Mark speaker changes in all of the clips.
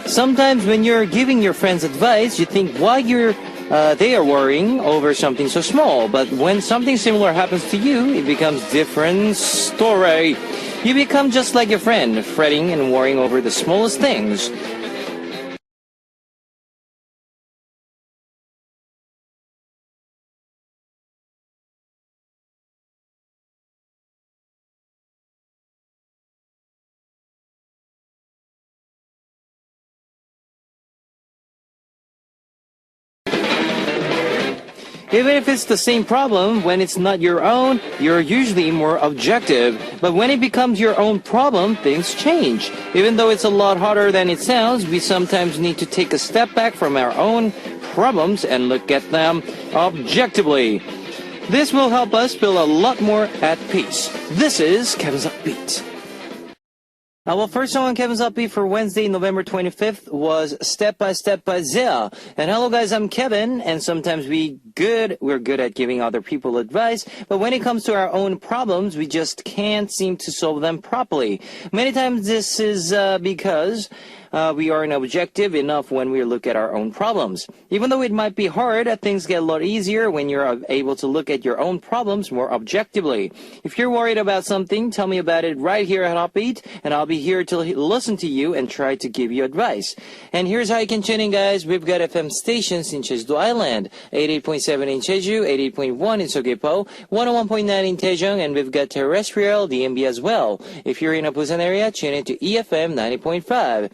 Speaker 1: Sometimes when you're giving your friends advice, you think why they are worrying over something so small. But when something similar happens to you, it becomes different story. You become just like your friend, fretting and worrying over the smallest things. Even if it's the same problem, when it's not your own, you're usually more objective. But when it becomes your own problem, things change. Even though it's a lot harder than it sounds, we sometimes need to take a step back from our own problems and look at them objectively. This will help us feel a lot more at peace. This is Kevin's Upbeat. Our first song on Kevin's Upbeat for Wednesday, November 25th was Step by Step by Zia. And hello guys, I'm Kevin, and sometimes we're good at giving other people advice, but when it comes to our own problems, we just can't seem to solve them properly. Many times this is because we aren't objective enough when we look at our own problems. Even though it might be hard, things get a lot easier when you're able to look at your own problems more objectively. If you're worried about something, tell me about it right here at Upbeat, and I'll be here to listen to you and try to give you advice. And here's how you can tune in, guys. We've got FM stations in Jeju Island, 88.7 in Jeju, 88.1 in Seogwipo, 101.9 in Daejeon, and we've got terrestrial DMB as well. If you're in a Busan area, tune in to EFM 90.5.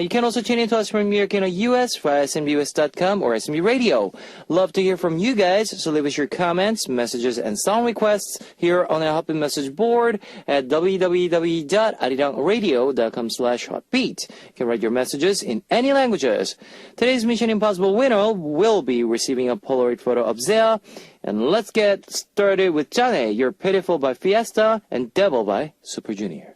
Speaker 1: You can also tune in to us from New York in the US via SMBUS.com or SMB Radio. Love to hear from you guys, so leave us your comments, messages, and song requests here on our Happy Message board at www.arirangradio.com/hotbeat. You can write your messages in any languages. Today's Mission Impossible winner will be receiving a Polaroid photo of Zia. And let's get started with Jane, You're Pitiful by Fiesta, and Devil by Super Junior.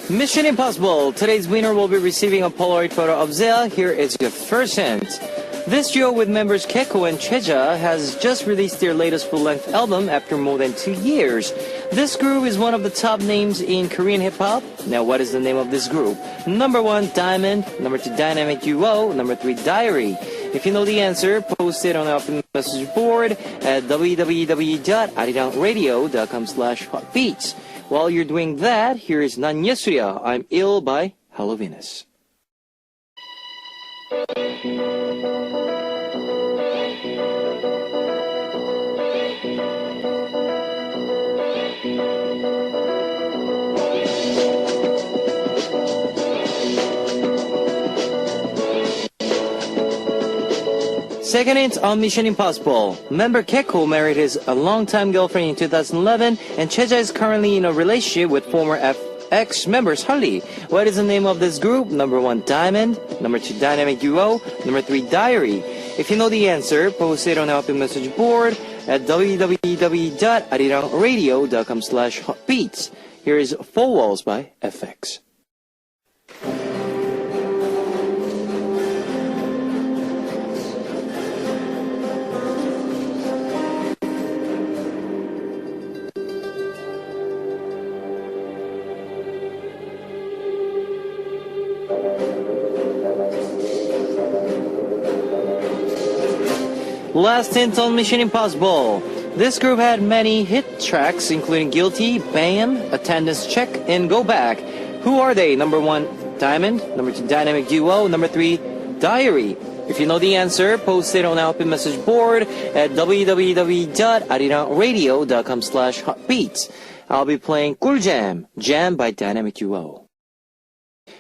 Speaker 1: Mission Impossible. Today's winner will be receiving a Polaroid photo of Zia. Here is your first hint. This duo with members Keiko and Cheja has just released their latest full-length album after more than 2 years. This group is one of the top names in Korean hip-hop. Now, what is the name of this group? Number 1, Diamond. Number 2, Dynamic Duo. Number 3, Diary. If you know the answer, post it on our message board at www.arirangradio.com/hotbeats. While you're doing that, here is 난 예술이야, I'm Ill by Hello Venus. Second hint on Mission Impossible. Member Keiko married his longtime girlfriend in 2011, and Cheja is currently in a relationship with former FX members Harley. What is the name of this group? Number 1, Diamond. Number 2, Dynamic Duo. Number 3, Diary. If you know the answer, post it on our open message board at www.arirangradio.com/hotbeats. Here is 4 Walls by FX. Last hint on Mission Impossible. This group had many hit tracks, including Guilty, Bam, Attendance Check, and Go Back. Who are they? Number 1, Diamond. Number 2, Dynamic Duo. Number 3, Diary. If you know the answer, post it on our open message board at www.arirangradio.com/hotbeats. I'll be playing Cool Jam, Jam by Dynamic Duo.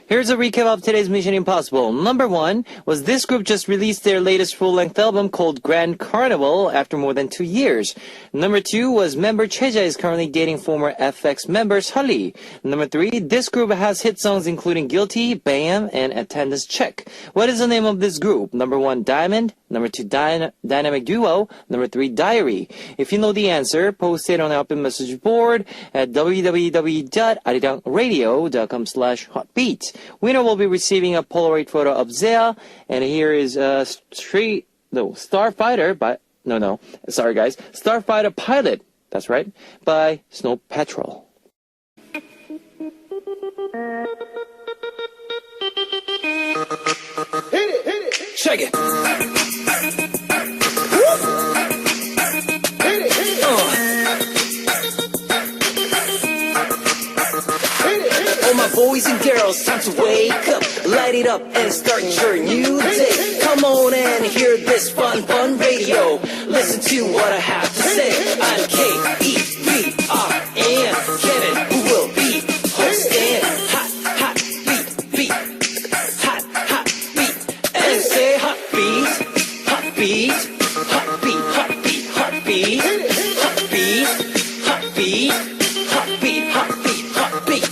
Speaker 1: Here's a recap of today's Mission Impossible. Number 1 was this group just released their latest full-length album called Grand Carnival after more than 2 years. Number 2 was member Cheja is currently dating former FX member Sully. Number 3, this group has hit songs including Guilty, Bam, and Attendance Check. What is the name of this group? Number 1, Diamond. Number 2, Dynamic Duo. Number 3, Diary. If you know the answer, post it on our open message board at www.arirangradio.com/hotbeat. Winner will be receiving a Polaroid photo of Zea, and here is Starfighter Starfighter Pilot, that's right, by Snow Patrol. Hit it, check it. All my boys and girls, time to wake up, light it up and start your new day. Come on and hear this fun radio. Listen to what I have to say. I'm K-E-V-R-N, Kevin, who will be hosting. Hot beat, hot beat, and say hot beat, hot beat, hot beat, hot beat, hot beat, hot beat, hot beat, hot beat, hot beat, hot beat.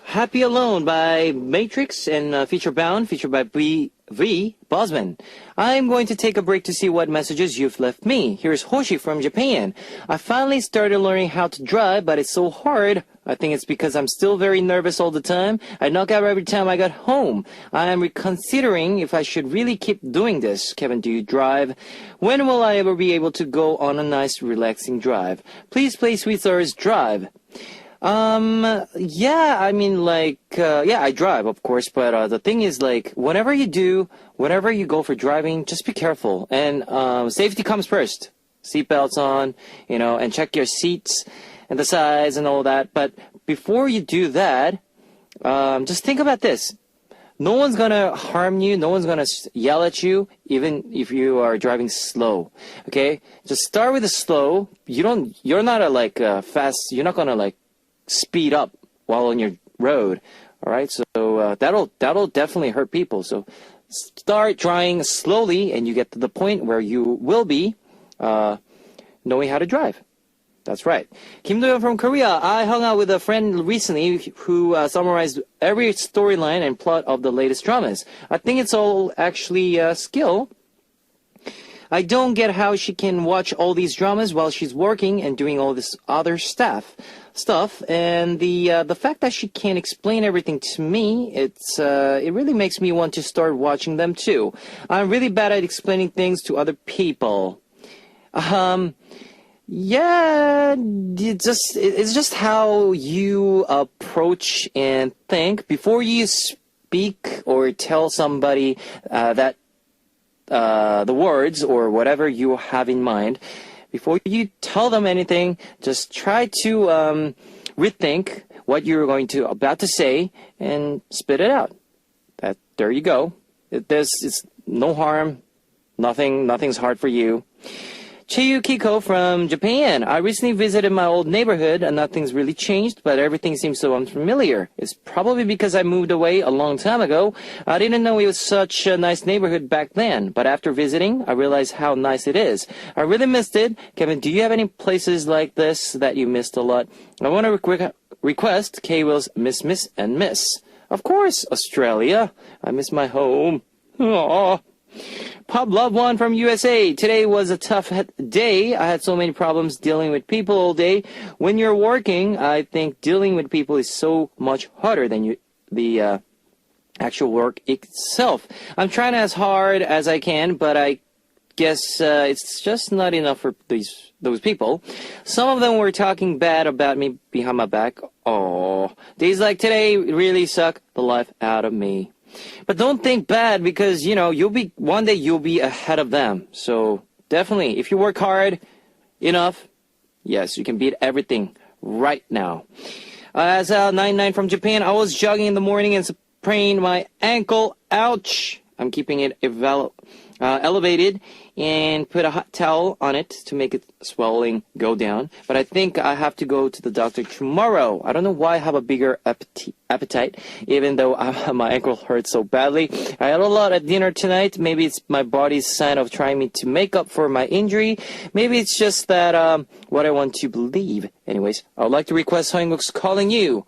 Speaker 1: Happy Alone by Matrix and feature by V. Bosman. I'm going to take a break to see what messages you've left me. Here's Hoshi from Japan. I finally started learning how to drive, but it's so hard. I think it's because I'm still very nervous all the time. I knock out every time I got home. I am reconsidering if I should really keep doing this. Kevin, do you drive? When will I ever be able to go on a nice, relaxing drive? Please play Sweet Stars Drive. Yeah, I mean, I drive, of course, but the thing is, whenever you go for driving, just be careful. And safety comes first. Seatbelts on, and check your seats and the size and all that. But before you do that, just think about this. No one's gonna harm you. No one's gonna yell at you, even if you are driving slow. Okay? Just start with the slow. You're not fast. You're not gonna speed up while on your road. All right, so that'll definitely hurt people. So start trying slowly, and you get to the point where you will be knowing how to drive. That's right. Kim Do-yeon from Korea. I hung out with a friend recently who summarized every storyline and plot of the latest dramas. I think it's all actually skill. I don't get how she can watch all these dramas while she's working and doing all this other stuff. And the fact that she can't explain everything to me, it really makes me want to start watching them too. I'm really bad at explaining things to other people. Yeah, it's just how you approach and think before you speak or tell somebody that the words or whatever you have in mind. Before you tell them anything, just try to rethink what you're about to say and spit it out. There you go. It's no harm. Nothing's hard for you. Cheiyu Kiko from Japan. I recently visited my old neighborhood and nothing's really changed, but everything seems so unfamiliar. It's probably because I moved away a long time ago. I didn't know it was such a nice neighborhood back then, but after visiting, I realized how nice it is. I really missed it. Kevin, do you have any places like this that you missed a lot? I want to request K-Will's Miss and Miss. Of course, Australia. I miss my home. Aww. Pop Love One from USA. Today was a tough day. I had so many problems dealing with people all day. When you're working, I think dealing with people is so much harder than the actual work itself. I'm trying as hard as I can, but I guess it's just not enough for those people. Some of them were talking bad about me behind my back. Oh, days like today really suck the life out of me. But don't think bad because, one day you'll be ahead of them. So definitely, if you work hard enough, yes, you can beat everything right now. As 99 from Japan, I was jogging in the morning and sprained my ankle. Ouch. I'm keeping it elevated and put a hot towel on it to make it swelling go down. But I think I have to go to the doctor tomorrow. I don't know why I have a bigger appetite, even though my ankle hurts so badly. I had a lot at dinner tonight. Maybe it's my body's sign of trying me to make up for my injury. Maybe it's just that what I want to believe. Anyways, I would like to request Hoinguk's Calling You.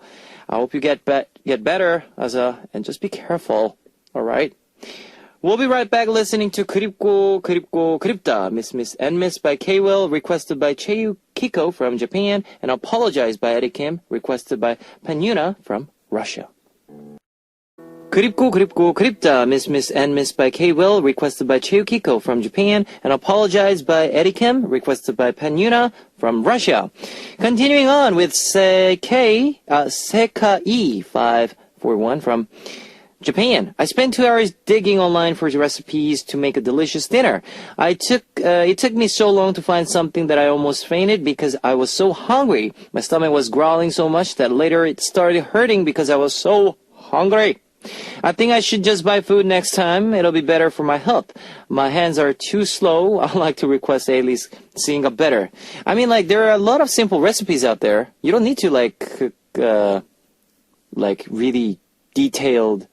Speaker 1: I hope you get better, and just be careful. All right? We'll be right back listening to 그립고 그립고 그립다, Miss and Miss by K-Will, requested by Cheu Kiko from Japan, and Apologize by Eddie Kim, requested by Panyuna from Russia. 그립고 그립고 그립다, Miss and Miss by K-Will, requested by Cheu Kiko from Japan, and Apologize by Eddie Kim, requested by Panyuna from Russia. Continuing on with Sekai 541 from Japan. I spent 2 hours digging online for recipes to make a delicious dinner. It took me so long to find something that I almost fainted because I was so hungry. My stomach was growling so much that later it started hurting because I was so hungry. I think I should just buy food next time. It'll be better for my health. My hands are too slow. I'd like to request Ailey's Seeing Up Better. I mean, there are a lot of simple recipes out there. You don't need to really detailed,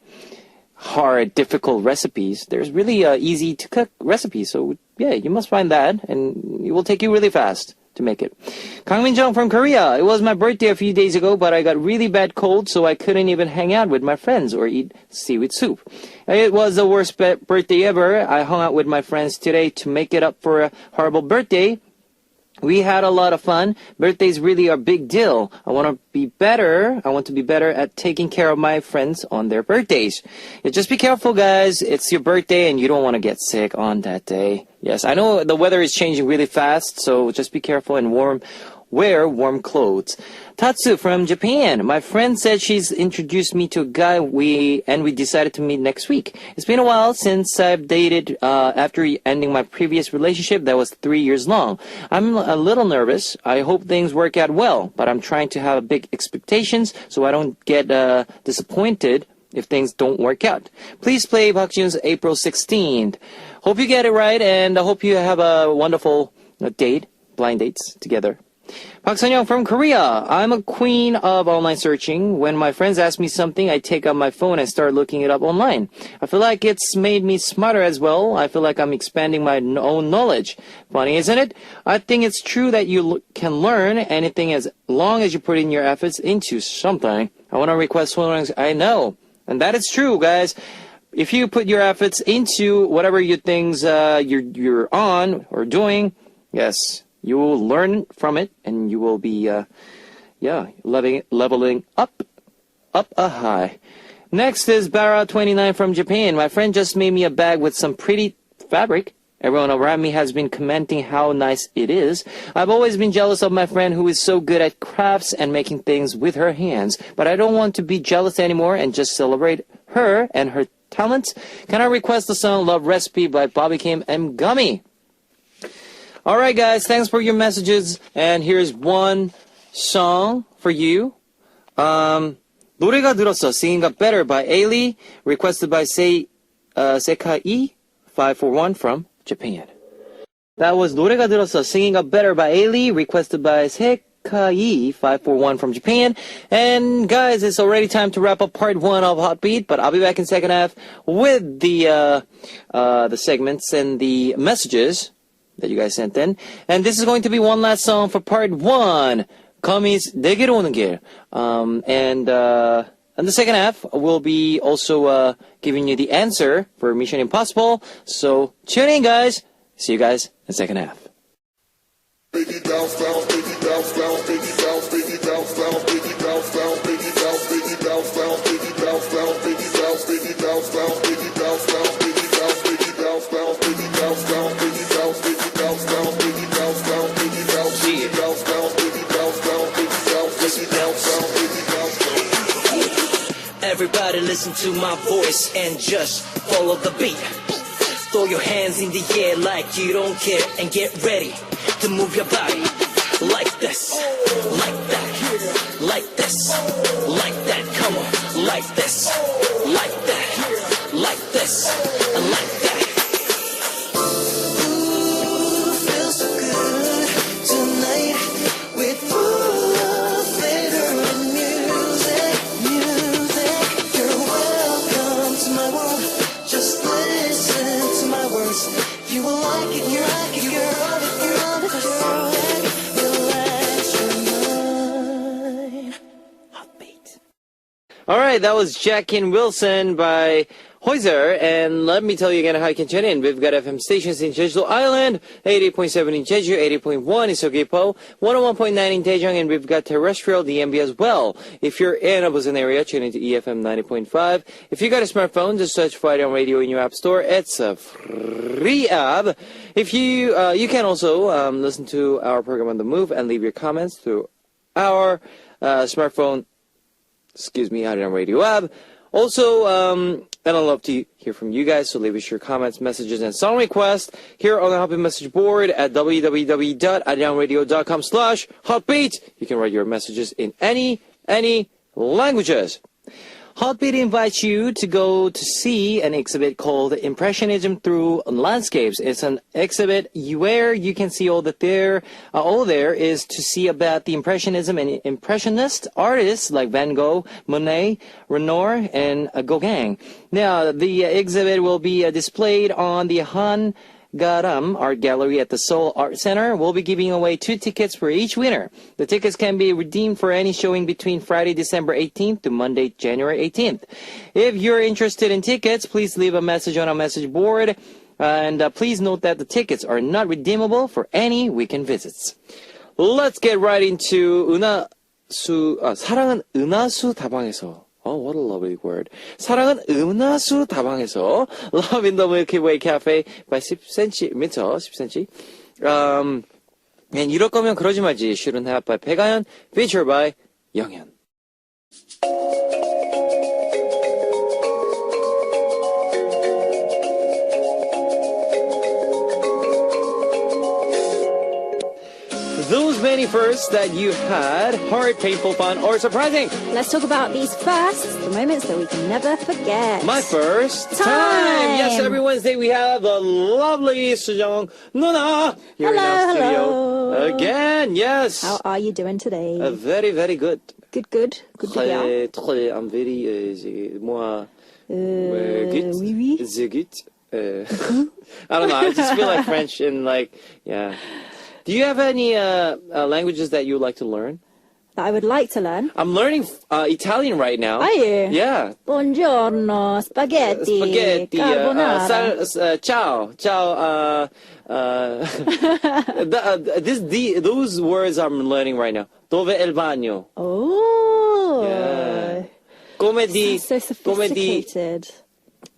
Speaker 1: hard, difficult recipes. There's really easy to cook recipes. So yeah, you must find that, and it will take you really fast to make it. Kang Min-jung from Korea. It was my birthday a few days ago, but I got really bad cold, so I couldn't even hang out with my friends or eat seaweed soup. It was the worst birthday ever. I hung out with my friends today to make it up for a horrible birthday. We had a lot of fun. Birthdays really are a big deal. I want to be better at taking care of my friends on their birthdays. Yeah, just be careful, guys. It's your birthday and you don't want to get sick on that day. Yes, I know the weather is changing really fast, so just be careful and wear warm clothes. Tatsu from Japan. My friend said she's introduced me to a guy we decided to meet next week. It's been a while since I've dated after ending my previous relationship that was 3 years long. I'm a little nervous. I hope things work out well, but I'm trying to have big expectations so I don't get disappointed if things don't work out. Please play Park Ji-yoon's April 16th. Hope you get it right, and I hope you have a wonderful date, blind dates together. Park Sun-young from Korea. I'm a queen of online searching. When my friends ask me something, I take out my phone and start looking it up online. I feel like it's made me smarter as well. I feel like I'm expanding my own knowledge. Funny, isn't it? I think it's true that you can learn anything as long as you put in your efforts into something. I want to request one. I know. And that is true, guys. If you put your efforts into whatever you things you're on or doing, yes, you will learn from it, and you will be, leveling up a high. Next is Bara29 from Japan. My friend just made me a bag with some pretty fabric. Everyone around me has been commenting how nice it is. I've always been jealous of my friend who is so good at crafts and making things with her hands, but I don't want to be jealous anymore and just celebrate her and her talents. Can I request the song Love Recipe by Bobby Kim and Gummy? All right, guys, thanks for your messages. And here's one song for you. 노래가 들었어, Singing Up Better by Ailey, requested by Sekai 541 from Japan. That was 노래가 들었어, Singing Up Better by Ailey, requested by Sekai 541 from Japan. And guys, it's already time to wrap up part 1 of Hot Beat, but I'll be back in second half with the segments and the messages that you guys sent in. And this is going to be one last song for part 1. Gummies 내게로 오는 길. And the second half, we'll be also giving you the answer for Mission Impossible. So tune in, guys. See you guys in the second half.
Speaker 2: Everybody listen to my voice and just follow the beat. Throw your hands in the air like you don't care and get ready to move your body like this, like that, like this, like that. Come on, like this, like that, like this, and like that.
Speaker 1: All right, that was Jack and Wilson by Hoiser. And let me tell you again how you can tune in. We've got FM stations in Jeju Island, 88.7 in Jeju, 80.1 in Seogwipo, 101.9 in Daejeong, and we've got terrestrial DMB as well. If you're in a Busan area, tune into EFM 90.5. If you got a smartphone, just search for Arirang Radio in your app store. It's a free app. If you can also listen to our program on the move and leave your comments through our smartphone. Arirang Radio app. Also, and I'd love to hear from you guys, so leave us your comments, messages, and song requests here on the Hotbeat message board at www.arirangradio.com/hotbeat. You can write your messages in any languages. Hotbeat invites you to go to see an exhibit called Impressionism Through Landscapes. It's an exhibit where you can see all there is to see about the Impressionism and Impressionist artists like Van Gogh, Monet, Renoir, and Gauguin. Now, the exhibit will be displayed on the Han Garam Art Gallery at the Seoul Art Center. We'll be giving away 2 tickets for each winner. The tickets can be redeemed for any showing between Friday, December 18th to Monday, January 18th. If you're interested in tickets, please leave a message on our message board. And please note that the tickets are not redeemable for any weekend visits. Let's get right into 사랑은 은하수 다방에서. Oh, what a lovely word. 사랑은 은하수 다방에서. Love in the Milky Way Cafe by 10cm. And 이럴 거면 그러지 말지. Shouldn't Have by 백아연, featured by 영현. Those many firsts that you had, hard, painful, fun, or surprising.
Speaker 3: Let's talk about these firsts, the moments that we can never forget.
Speaker 1: My first time. Yes, every Wednesday we have the lovely Sejong Nuna here in our studio. Again, yes.
Speaker 3: How are you doing today?
Speaker 1: Very, very good.
Speaker 3: Good to hear.
Speaker 1: I'm very, moi, good.
Speaker 3: Oui, oui.
Speaker 1: Good. I don't know, I just feel like French and like, yeah. Do you have any languages that you would like to learn?
Speaker 3: That I would like to learn.
Speaker 1: I'm learning Italian right now.
Speaker 3: Are you?
Speaker 1: Yeah.
Speaker 3: Buongiorno, spaghetti, carbonara.
Speaker 1: Ciao. Those words I'm learning right now. Dove è il bagno?
Speaker 3: Oh.
Speaker 1: Yeah. Come di,
Speaker 3: so sophisticated.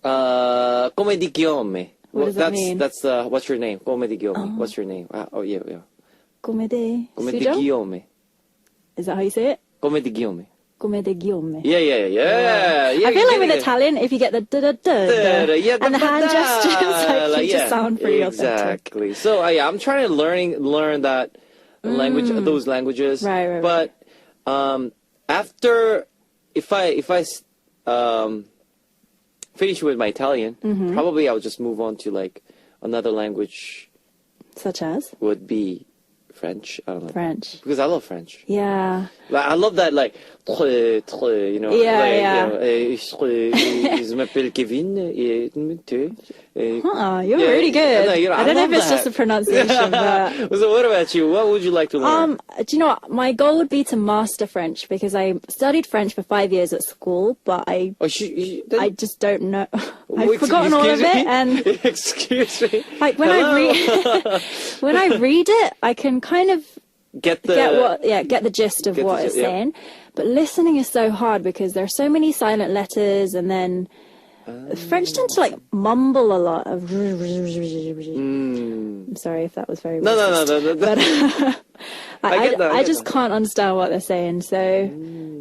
Speaker 1: Come di chiome.
Speaker 3: What does that mean?
Speaker 1: That's what's your name? Come di Guillaume. What's your name? Oh, yeah.
Speaker 3: Come di
Speaker 1: Guillaume.
Speaker 3: Is that how you say it?
Speaker 1: Come di Guillaume.
Speaker 3: Come di Guillaume.
Speaker 1: Yeah.
Speaker 3: I feel like with Italian, if you get the da-da-da, and the hand gestures, like, you just sound pretty authentic.
Speaker 1: Exactly. So, I'm trying to learn that language, those languages.
Speaker 3: Right.
Speaker 1: But after, if I finish with my Italian, probably I'll just move on to like another language.
Speaker 3: Such as?
Speaker 1: Would be French. I don't know.
Speaker 3: French.
Speaker 1: Because I love French.
Speaker 3: Yeah.
Speaker 1: Like, I love that, like, you know.
Speaker 3: Yeah.
Speaker 1: Je m'appelle Kevin.
Speaker 3: You're really good. I don't know if it's just a pronunciation, but...
Speaker 1: So what about you? What would you like to learn?
Speaker 3: Do you know what? My goal would be to master French, because I studied French for 5 years at school, but I just don't know. I've forgotten all of it, and...
Speaker 1: Excuse me?
Speaker 3: Like, when I read it, I can kind of get the gist of what it's saying. But listening is so hard, because there are so many silent letters, and then French tend to like mumble a lot of. I'm sorry if that was very racist.
Speaker 1: No.
Speaker 3: But I just can't understand what they're saying. So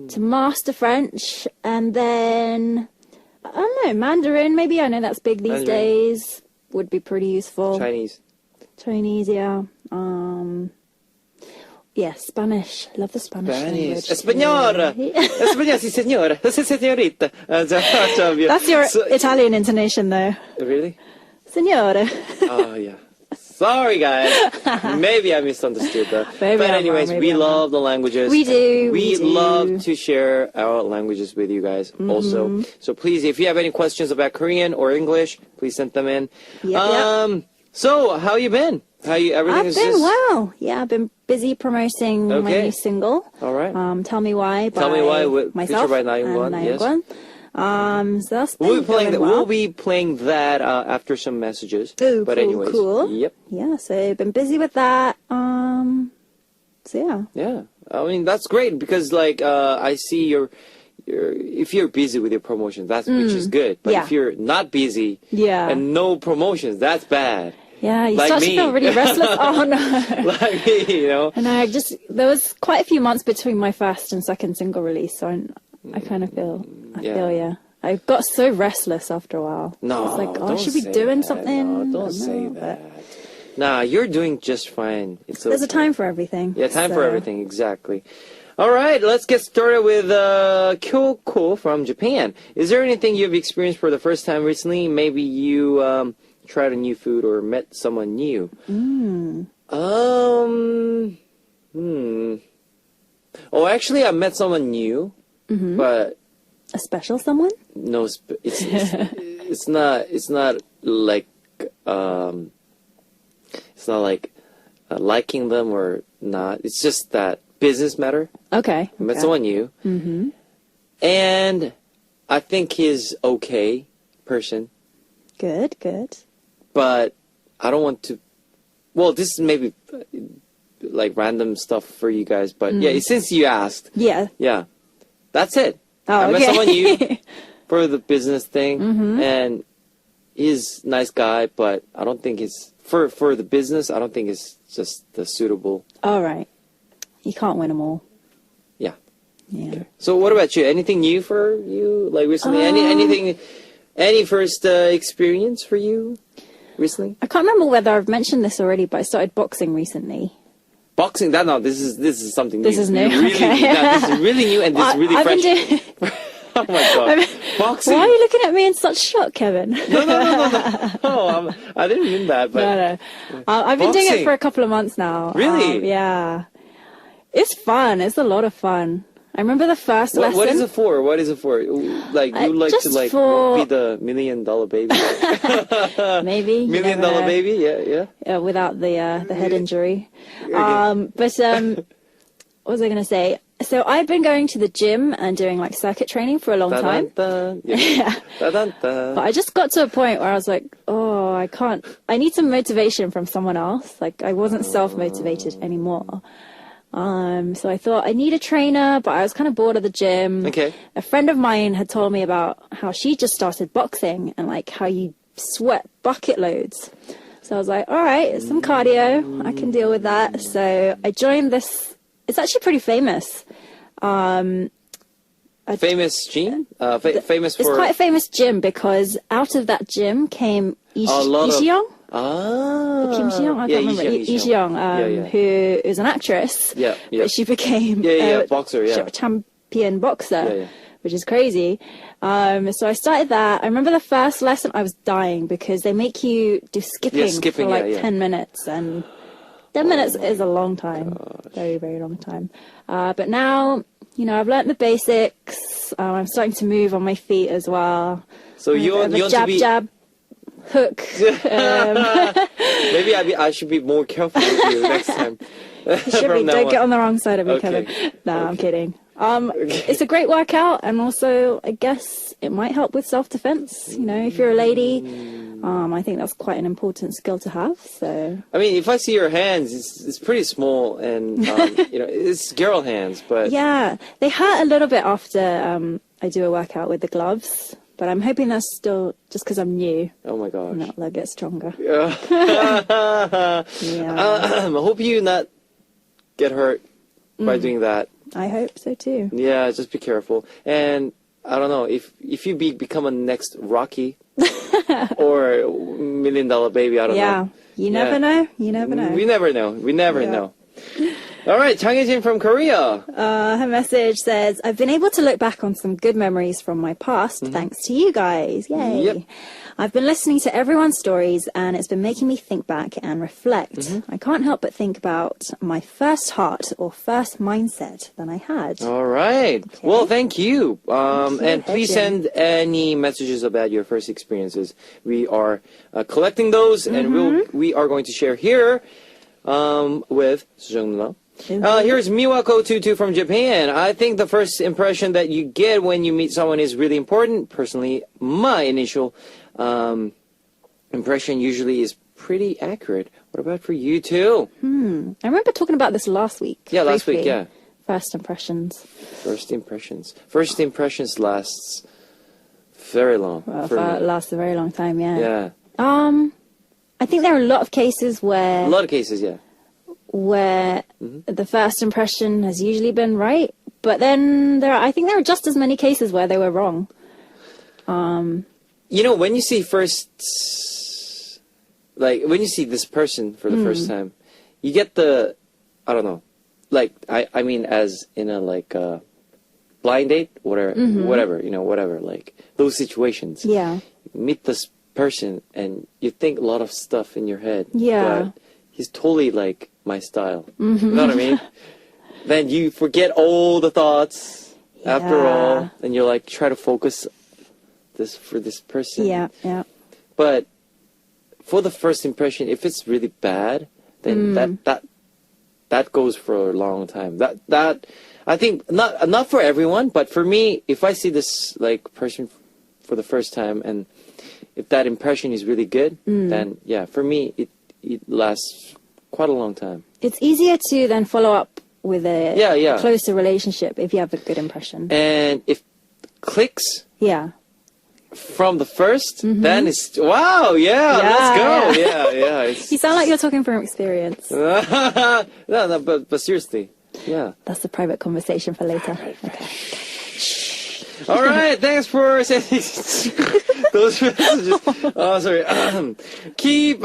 Speaker 3: to master French, and then I don't know, Mandarin. Maybe, I know that's big these days. Would be pretty useful.
Speaker 1: Chinese,
Speaker 3: yeah. Yeah, Spanish. Love the Spanish language.
Speaker 1: Español, sí, señora. Señorita.
Speaker 3: That's your Italian intonation, though.
Speaker 1: Really?
Speaker 3: Signore.
Speaker 1: Oh, yeah. Sorry, guys. Maybe I misunderstood that. But anyways, we love the languages.
Speaker 3: We do.
Speaker 1: We love to share our languages with you guys also. So please, if you have any questions about Korean or English, please send them in.
Speaker 3: Yep.
Speaker 1: So, how you been? Everything
Speaker 3: I've been well. Yeah, I've been busy promoting my new single.
Speaker 1: All right.
Speaker 3: Tell Me Why by myself
Speaker 1: by Naeun-gwon.
Speaker 3: and Naeun-gwon. So that's been
Speaker 1: we'll be playing that after some messages.
Speaker 3: Ooh,
Speaker 1: but anyways,
Speaker 3: cool.
Speaker 1: Yep.
Speaker 3: Yeah, so I've been busy with that. So yeah.
Speaker 1: Yeah, I mean that's great because like I see if you're busy with your promotions, which is good. But if you're not busy, and no promotions, that's bad.
Speaker 3: Yeah, you
Speaker 1: like
Speaker 3: start to feel really restless. Oh no.
Speaker 1: Like me, you know.
Speaker 3: And there was quite a few months between my first and second single release, so I kind of feel, I got so restless after a while.
Speaker 1: No,
Speaker 3: it's like,
Speaker 1: I
Speaker 3: should be doing
Speaker 1: that.
Speaker 3: something.
Speaker 1: No, don't say that. Nah, you're doing just fine.
Speaker 3: There's a time for everything.
Speaker 1: Yeah, time for everything, exactly. All right, let's get started with Kyoko from Japan. Is there anything you've experienced for the first time recently? Maybe you tried a new food or met someone new. Oh, actually, I met someone new, but
Speaker 3: a special someone?
Speaker 1: No, it's not. It's not like liking them or not. It's just that business matter.
Speaker 3: Okay.
Speaker 1: I met someone new, and I think he's okay person.
Speaker 3: Good.
Speaker 1: But I don't want to. Well, this is maybe like random stuff for you guys, but yeah, since you asked, yeah, that's it. I met someone new for the business thing, and he's a nice guy, but I don't think it's for the business. I don't think it's just the suitable.
Speaker 3: All right, you can't win them all.
Speaker 1: Yeah.
Speaker 3: Okay.
Speaker 1: So what about you? Anything new for you? Like recently, any first experience for you recently?
Speaker 3: I can't remember whether I've mentioned this already, but I started boxing recently.
Speaker 1: Boxing? This is something new.
Speaker 3: This is new.
Speaker 1: Really,
Speaker 3: okay.
Speaker 1: this is really new and this is really fresh. Oh my god! Boxing.
Speaker 3: Why are you looking at me in such shock, Kevin?
Speaker 1: No, I didn't mean that. But
Speaker 3: no. I've been doing it for a couple of months now.
Speaker 1: Really?
Speaker 3: Yeah. It's fun. It's a lot of fun. I remember the first lesson.
Speaker 1: What is it for? Like, you like to be the $1 million baby?
Speaker 3: Maybe.
Speaker 1: $1 million baby? Yeah.
Speaker 3: Without the head injury. But what was I going to say? So I've been going to the gym and doing like circuit training for a long time.
Speaker 1: Yeah.
Speaker 3: But I just got to a point where I was like, oh, I need some motivation from someone else. Like I wasn't self-motivated anymore. So I thought I need a trainer, but I was kind of bored of the gym.
Speaker 1: Okay.
Speaker 3: A friend of mine had told me about how she just started boxing and like how you sweat bucket loads. So I was like, all right, some cardio. I can deal with that. So I joined this. It's actually pretty famous.
Speaker 1: Famous gym? Famous for...
Speaker 3: It's quite a famous gym because out of that gym came Lee Ji-young. Kim Ji-young? I can't remember. Lee Ji-young, who is an actress.
Speaker 1: Yeah.
Speaker 3: But she became
Speaker 1: boxer,
Speaker 3: champion boxer, which is crazy. So I started that. I remember the first lesson I was dying because they make you do skipping for like 10 minutes. And 10 minutes is a long time. Very, very long time. But now, I've learnt the basics. I'm starting to move on my feet as well.
Speaker 1: So you want to be...
Speaker 3: jab, hook.
Speaker 1: Maybe I should be more careful with you next time.
Speaker 3: You should be. Don't get on the wrong side of me, Kevin. No, I'm kidding. It's a great workout, and also I guess it might help with self-defense. If you're a lady, I think that's quite an important skill to have. So
Speaker 1: I mean, if I see your hands, it's pretty small, and it's girl hands, but
Speaker 3: yeah, they hurt a little bit after I do a workout with the gloves. But I'm hoping that's still just because I'm new.
Speaker 1: Oh my gosh.
Speaker 3: And that'll get stronger.
Speaker 1: I hope you not get hurt by doing that.
Speaker 3: I hope so too.
Speaker 1: Yeah, just be careful. And I don't know, if you become a next Rocky or $1 million baby, I don't know.
Speaker 3: You never know. You never know.
Speaker 1: We never know. All right, Chang Hye-jin from Korea.
Speaker 3: Her message says, I've been able to look back on some good memories from my past thanks to you guys. Yay.
Speaker 1: Yep.
Speaker 3: I've been listening to everyone's stories and it's been making me think back and reflect. I can't help but think about my first heart or first mindset that I had.
Speaker 1: All right.
Speaker 3: Okay.
Speaker 1: Well, thank you. And please
Speaker 3: Hye-jin.
Speaker 1: send any messages about your first experiences. We are collecting those, and we are going to share here with Sujung Nuno. Here's Miwako22 from Japan. I think the first impression that you get when you meet someone is really important. Personally, my initial impression usually is pretty accurate. What about for you too?
Speaker 3: I remember talking about this last week.
Speaker 1: Yeah, last week,
Speaker 3: briefly.
Speaker 1: yeah.
Speaker 3: First impressions.
Speaker 1: First impressions. First impressions lasts very long. for me.
Speaker 3: Lasts a very long time, yeah.
Speaker 1: Yeah.
Speaker 3: I think there are a lot of cases
Speaker 1: A
Speaker 3: where
Speaker 1: lot of cases, yeah.
Speaker 3: the first impression has usually been right, but then I think there are just as many cases where they were wrong.
Speaker 1: You know, when you see when you see this person for the first time, you get the, I don't know, like, I mean, as in a, like, blind date, whatever, you know, whatever, like, those situations.
Speaker 3: Yeah.
Speaker 1: You meet this person and you think a lot of stuff in your head.
Speaker 3: Yeah.
Speaker 1: But he's totally, like, my style. You know what I mean? Then you forget all the thoughts after
Speaker 3: Yeah.
Speaker 1: all, and you're, like, try to focus for this person.
Speaker 3: Yeah, yeah.
Speaker 1: But for the first impression, if it's really bad, then that goes for a long time. That I think not for everyone, but for me, if I see this like person for the first time, and if that impression is really good, then yeah, for me it lasts quite a long time.
Speaker 3: It's easier to then follow up with a
Speaker 1: Yeah.
Speaker 3: closer relationship if you have a good impression.
Speaker 1: And if clicks
Speaker 3: Yeah.
Speaker 1: from the first, then it's wow, yeah, let's go, yeah. It's,
Speaker 3: You sound like you're talking from experience.
Speaker 1: no, but seriously, yeah.
Speaker 3: That's a private conversation for later. Okay.
Speaker 1: All right, thanks for sending those messages. Oh, sorry. Keep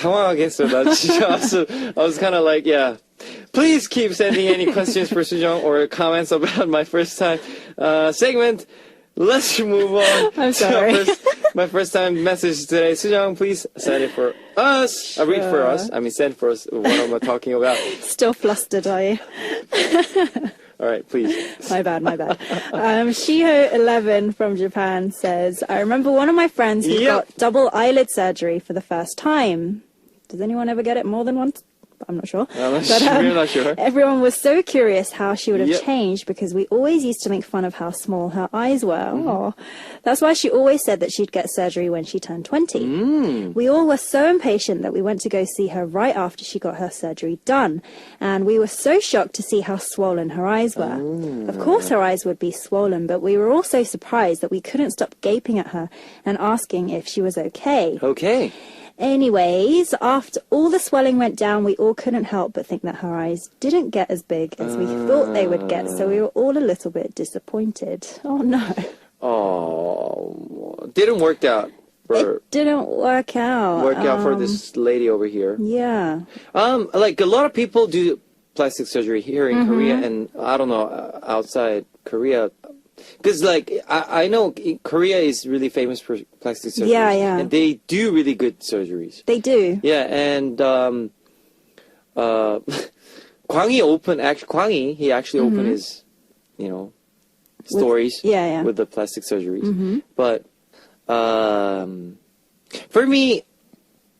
Speaker 1: 당황하게 했어. 나 진짜 I was kind of like, yeah. Please keep sending any questions for Sujong or comments about my first time segment. Let's move on.
Speaker 3: I'm sorry.
Speaker 1: My first time message today. Sujong, please send it for us. Read for us. I mean, send for us. What am I talking about?
Speaker 3: Still flustered, are you?
Speaker 1: All right, please.
Speaker 3: My bad. Shiho11 from Japan says, I remember one of my friends who got double eyelid surgery for the first time. Does anyone ever get it more than once? I'm not sure.
Speaker 1: We're not sure.
Speaker 3: Everyone was so curious how she would have changed because we always used to make fun of how small her eyes were. Oh, that's why she always said that she'd get surgery when she turned 20. We all were so impatient that we went to go see her right after she got her surgery done. And we were so shocked to see how swollen her eyes were. Of course her eyes would be swollen, but we were also surprised that we couldn't stop gaping at her and asking if she was okay.
Speaker 1: Okay.
Speaker 3: Anyways, after all the swelling went down, we all couldn't help but think that her eyes didn't get as big as we thought they would get, so we were all a little bit disappointed. Oh no.
Speaker 1: Oh, didn't work out.
Speaker 3: It didn't work out.
Speaker 1: For this lady over here.
Speaker 3: Yeah.
Speaker 1: Like a lot of people do plastic surgery here in Korea, and I don't know, outside Korea. Because, like, I know Korea is really famous for plastic surgery.
Speaker 3: Yeah.
Speaker 1: And they do really good surgeries.
Speaker 3: They do.
Speaker 1: Yeah, and Kwangi, he actually opened his, you know, stories with the plastic surgeries. But for me,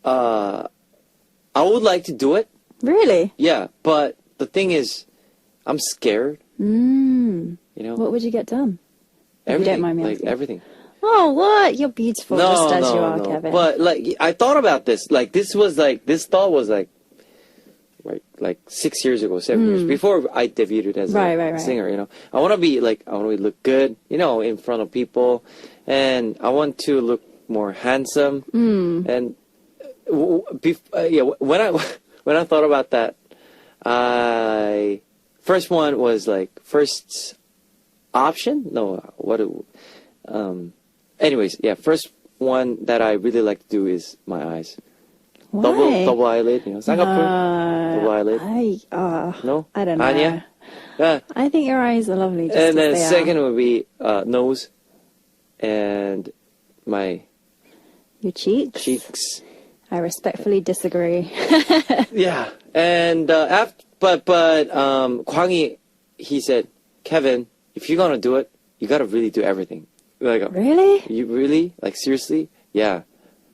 Speaker 1: I would like to do it.
Speaker 3: Really?
Speaker 1: Yeah, but the thing is, I'm scared. You know,
Speaker 3: what would you get done?
Speaker 1: Everything,
Speaker 3: if you don't mind me
Speaker 1: like
Speaker 3: asking.
Speaker 1: everything.
Speaker 3: Oh, what? You're beautiful just as you are, Kevin.
Speaker 1: But like, I thought about this. Like, this thought was like 6 years ago, 7 years before I debuted as a singer. You know, I want to look good, you know, in front of people, and I want to look more handsome. And when I thought about that, first one was like first option. Anyways, yeah. First one that I really like to do is my eyes. Double eyelid, 쌍꺼풀, double eyelid. No?
Speaker 3: I don't know.
Speaker 1: 아니야? Yeah.
Speaker 3: I think your eyes are lovely. Just
Speaker 1: And then
Speaker 3: as they
Speaker 1: second
Speaker 3: are.
Speaker 1: would be nose and my
Speaker 3: Your cheeks.
Speaker 1: cheeks.
Speaker 3: I respectfully disagree.
Speaker 1: Yeah. And but Kwangi, he said, Kevin, if you're gonna do it, you gotta really do everything. Like,
Speaker 3: Really?
Speaker 1: you really? Like, seriously? Yeah.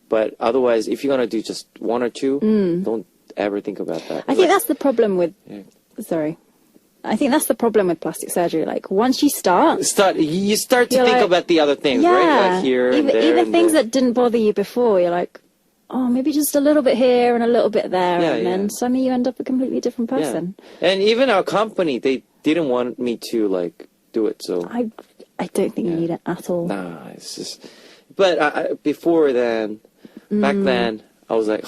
Speaker 1: But otherwise, if you're gonna do just one or two, don't ever think about that.
Speaker 3: I think that's the problem with.
Speaker 1: Yeah.
Speaker 3: Sorry. I think that's the problem with plastic surgery. Like, once you start,
Speaker 1: you start to
Speaker 3: You're
Speaker 1: think
Speaker 3: like,
Speaker 1: about the other things, right? Like here and there.
Speaker 3: even
Speaker 1: and
Speaker 3: things
Speaker 1: there.
Speaker 3: that didn't bother you before, you're like, oh, maybe just a little bit here and a little bit there,
Speaker 1: Yeah,
Speaker 3: and then
Speaker 1: yeah.
Speaker 3: suddenly you end up a completely different person.
Speaker 1: Yeah. And even our company, they didn't want me to like do it, so
Speaker 3: I don't think you need it at all.
Speaker 1: nah, it's just. But before then, back then, I was like,